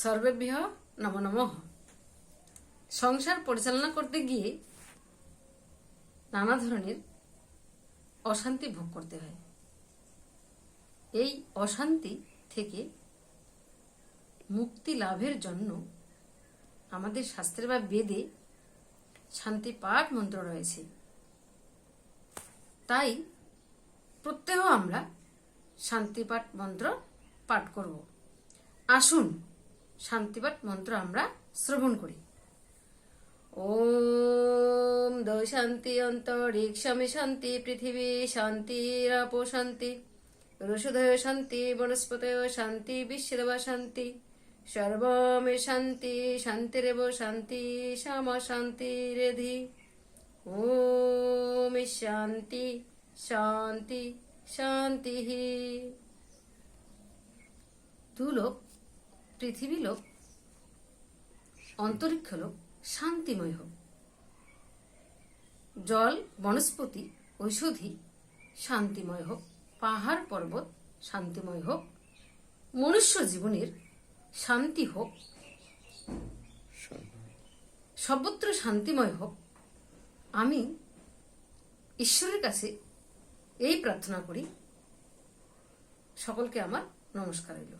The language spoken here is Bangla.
সর্বেভ্যঃ নমো নমঃ। সংসার পরিচালনা করতে গিয়ে নানা ধরনের অশান্তি ভোগ করতে হয়। এই অশান্তি থেকে মুক্তি লাভের জন্য আমাদের শাস্ত্রে বা বেদে শান্তি পাঠ মন্ত্র রয়েছে। তাই প্রত্যহ আমরা শান্তিপাঠ মন্ত্র পাঠ করব। আসুন শান্তিপাঠ মন্ত্র আমরা শ্রবণ করি। ওম দৌ শান্তি অন্তরিক্ষমে শান্তি পৃথিবী শান্তিরাপো শান্তি রুষধয় শান্তি বনস্পতয় শান্তি বিশ্বদেবা শান্তি সর্বমে শান্তি শান্তিরেব শান্তি শ্যামা শান্তিরেধি। ওম শান্তি শান্তি শান্তি। দুলোক, পৃথিবী লোক, অন্তরিক্ষ লোক শান্তিময় হোক। জল, বনস্পতি, ঔষধি শান্তিময় হোক। পাহাড় পর্বত শান্তিময় হোক। মনুষ্য জীবনের শান্তি হোক। সর্বত্র শান্তিময় হোক। আমি ঈশ্বরের কাছে এই প্রার্থনা করি। সকলকে আমার নমস্কার রইল।